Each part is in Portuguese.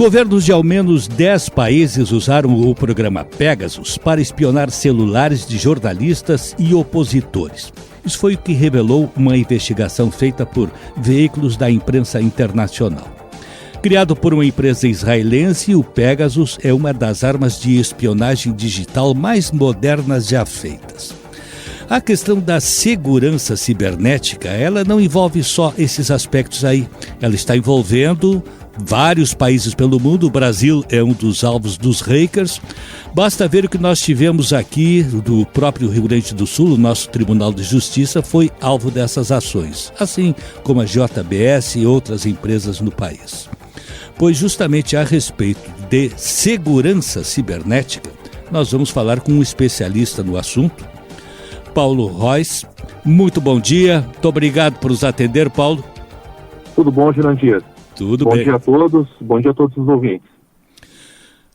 Governos de ao menos 10 países usaram o programa Pegasus para espionar celulares de jornalistas e opositores. Isso foi o que revelou uma investigação feita por veículos da imprensa internacional. Criado por uma empresa israelense, o Pegasus é uma das armas de espionagem digital mais modernas já feitas. A questão da segurança cibernética, ela não envolve só esses aspectos aí. Ela está envolvendo vários países pelo mundo. O Brasil é um dos alvos dos hackers. Basta ver o que nós tivemos aqui do próprio Rio Grande do Sul. O nosso Tribunal de Justiça foi alvo dessas ações, assim como a JBS e outras empresas no país. Pois justamente a respeito de segurança cibernética, nós vamos falar com um especialista no assunto, Paulo Reuss. Muito bom dia, muito obrigado por nos atender, Paulo. Tudo bom, Jurandir? Tudo bem. Bom dia a todos os ouvintes.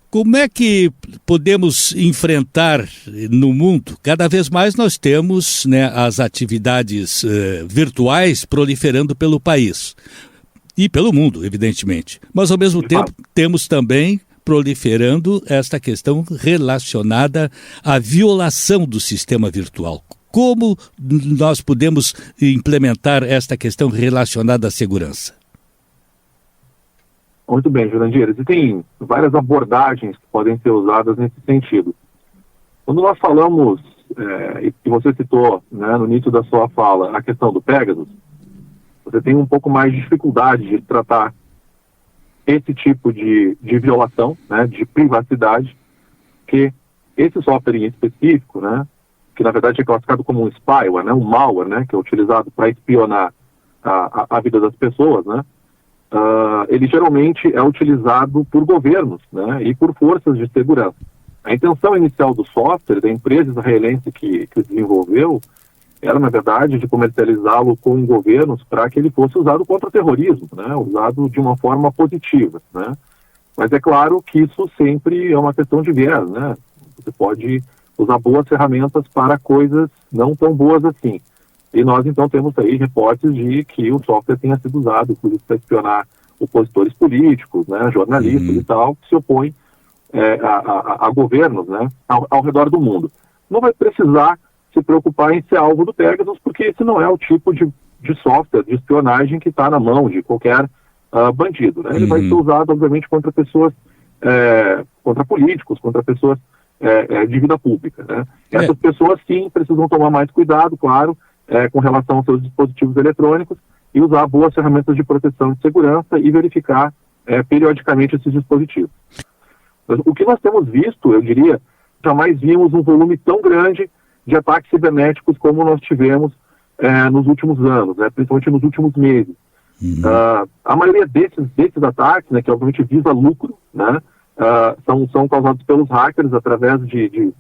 Como é que podemos enfrentar no mundo? Cada vez mais nós temos, as atividades virtuais proliferando pelo país e pelo mundo, evidentemente. Mas, ao mesmo tempo, temos também proliferando esta questão relacionada à violação do sistema virtual. Como nós podemos implementar esta questão relacionada à segurança? Muito bem, Jurandir. Existem várias abordagens que podem ser usadas nesse sentido. Quando nós falamos, e você citou no início da sua fala, a questão do Pegasus, você tem um pouco mais de dificuldade de tratar esse tipo de violação, de privacidade, que esse software em específico, que na verdade é classificado como um spyware, um malware, que é utilizado para espionar a vida das pessoas, ele geralmente é utilizado por governos e por forças de segurança. A intenção inicial do software, da empresa israelense que desenvolveu, era, na verdade, de comercializá-lo com governos para que ele fosse usado contra o terrorismo, usado de uma forma positiva. Mas é claro que isso sempre é uma questão de viés. Você pode usar boas ferramentas para coisas não tão boas assim. E nós, então, temos aí reportes de que o software tenha sido usado, inclusive, para espionar opositores políticos, jornalistas e tal, que se opõem a governos ao redor do mundo. Não vai precisar se preocupar em ser alvo do Pegasus, porque esse não é o tipo de software de espionagem que está na mão de qualquer bandido. Ele vai ser usado, obviamente, contra pessoas, contra políticos, contra pessoas de vida pública. Essas pessoas, sim, precisam tomar mais cuidado, claro, com relação aos seus dispositivos eletrônicos e usar boas ferramentas de proteção de segurança e verificar periodicamente esses dispositivos. Mas o que nós temos visto, eu diria, jamais vimos um volume tão grande de ataques cibernéticos como nós tivemos nos últimos anos, principalmente nos últimos meses. A maioria desses ataques, que obviamente visa lucro, são causados pelos hackers através de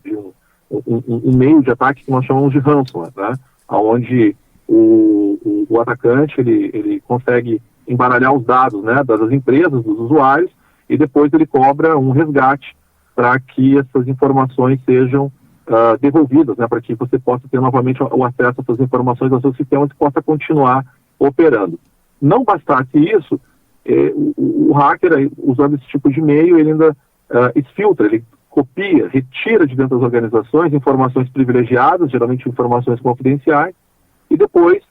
um meio de ataque que nós chamamos de ransomware, onde o atacante ele consegue embaralhar os dados das empresas, dos usuários, e depois ele cobra um resgate para que essas informações sejam devolvidas, para que você possa ter novamente o acesso a essas informações ao seu sistema e possa continuar operando. Não bastasse isso, o hacker, usando esse tipo de meio, ele ainda exfiltra, ele copia, retira de dentro das organizações informações privilegiadas, geralmente informações confidenciais, e depois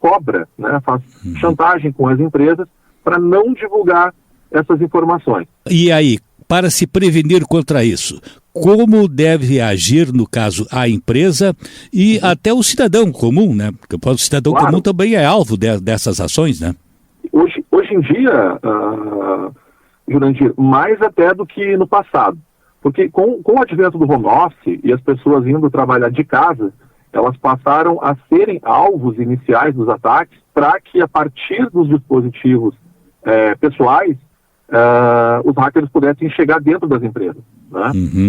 cobra, faz chantagem com as empresas para não divulgar essas informações. E aí, para se prevenir contra isso, como deve agir, no caso, a empresa e até o cidadão comum, Porque o cidadão comum também é alvo dessas ações, Hoje em dia, Jurandir, mais até do que no passado. Porque com o advento do home office e as pessoas indo trabalhar de casa, elas passaram a serem alvos iniciais dos ataques para que, a partir dos dispositivos pessoais, os hackers pudessem chegar dentro das empresas.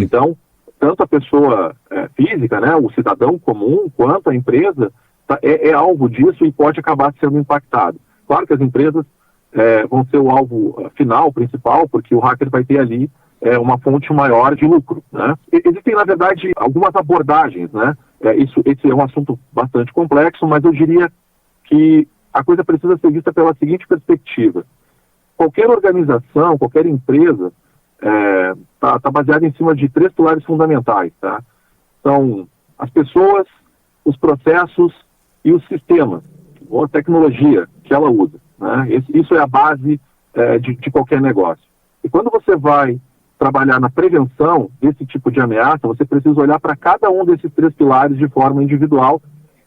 Então, tanto a pessoa física, o cidadão comum, quanto a empresa, é alvo disso e pode acabar sendo impactado. Claro que as empresas vão ser o alvo final, principal, porque o hacker vai ter ali uma fonte maior de lucro. Existem, na verdade, algumas abordagens. Esse é um assunto bastante complexo, mas eu diria que a coisa precisa ser vista pela seguinte perspectiva. qualquer organização, qualquer empresa está baseada em cima de 3 pilares fundamentais, tá? São as pessoas, os processos e os sistemas, ou a tecnologia que ela usa, né? Isso é a base de qualquer negócio. E quando você vai trabalhar na prevenção desse tipo de ameaça, você precisa olhar para cada um desses 3 pilares de forma individual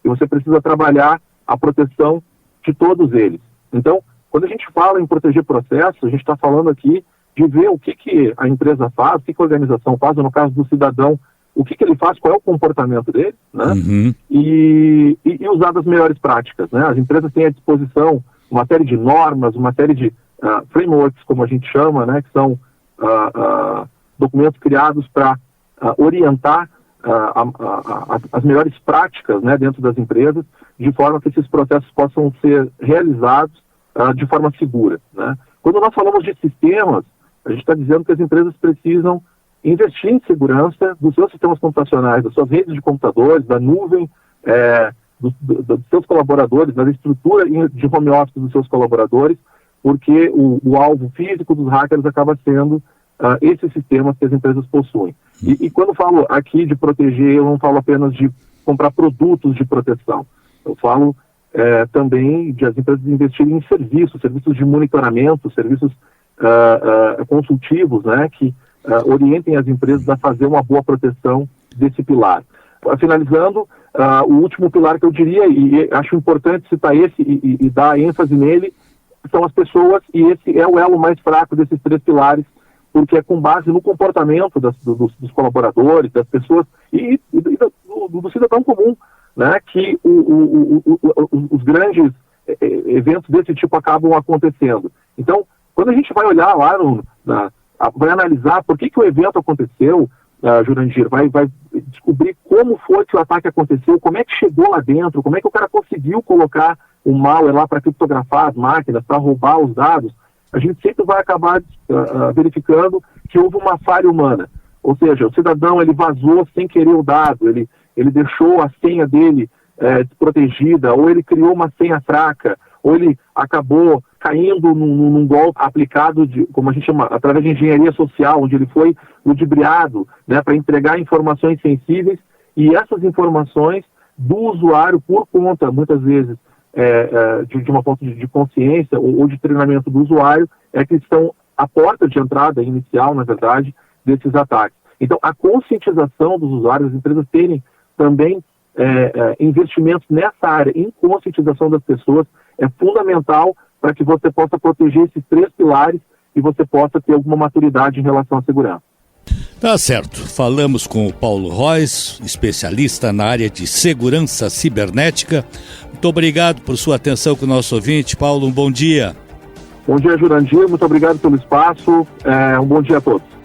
e você precisa trabalhar a proteção de todos eles. Então, quando a gente fala em proteger processos, a gente está falando aqui de ver o que a empresa faz, o que a organização faz, ou no caso do cidadão, o que ele faz, qual é o comportamento dele, né? E usar das melhores práticas, né? As empresas têm à disposição uma série de normas, uma série de frameworks, como a gente chama, né? Que são documentos criados para orientar as melhores práticas, né, dentro das empresas, de forma que esses processos possam ser realizados de forma segura, né? Quando nós falamos de sistemas, a gente está dizendo que as empresas precisam investir em segurança dos seus sistemas computacionais, das suas redes de computadores, da nuvem, dos seus colaboradores, da estrutura de home office dos seus colaboradores, porque o alvo físico dos hackers acaba sendo esses sistemas que as empresas possuem. E quando falo aqui de proteger, eu não falo apenas de comprar produtos de proteção. Eu falo também de as empresas investirem em serviços de monitoramento, serviços consultivos, né, que orientem as empresas a fazer uma boa proteção desse pilar. Finalizando, o último pilar que eu diria, e acho importante citar esse e dar ênfase nele, são as pessoas, e esse é o elo mais fraco desses 3 pilares, porque é com base no comportamento dos colaboradores, das pessoas e do cidadão comum, né, que os grandes eventos desse tipo acabam acontecendo. Então, quando a gente vai olhar lá, vai analisar por que o evento aconteceu, Jurandir, vai descobrir como foi que o ataque aconteceu, como é que chegou lá dentro, como é que o cara conseguiu colocar o malware lá para criptografar as máquinas, para roubar os dados. A gente sempre vai acabar verificando que houve uma falha humana. Ou seja, o cidadão ele vazou sem querer o dado, ele deixou a senha dele desprotegida, ou ele criou uma senha fraca, ou ele acabou caindo num golpe aplicado, como a gente chama, através de engenharia social, onde ele foi ludibriado, né, para entregar informações sensíveis, e essas informações do usuário, por conta, muitas vezes, de uma falta de consciência ou de treinamento do usuário, que estão à porta de entrada inicial, na verdade, desses ataques. Então, a conscientização dos usuários, as empresas terem também investimentos nessa área, em conscientização das pessoas, é fundamental para que você possa proteger esses 3 pilares e você possa ter alguma maturidade em relação à segurança. Tá certo. Falamos com o Paulo Rois, especialista na área de segurança cibernética. Muito obrigado por sua atenção com o nosso ouvinte. Paulo, um bom dia. Bom dia, Jurandir. Muito obrigado pelo espaço. Um bom dia a todos.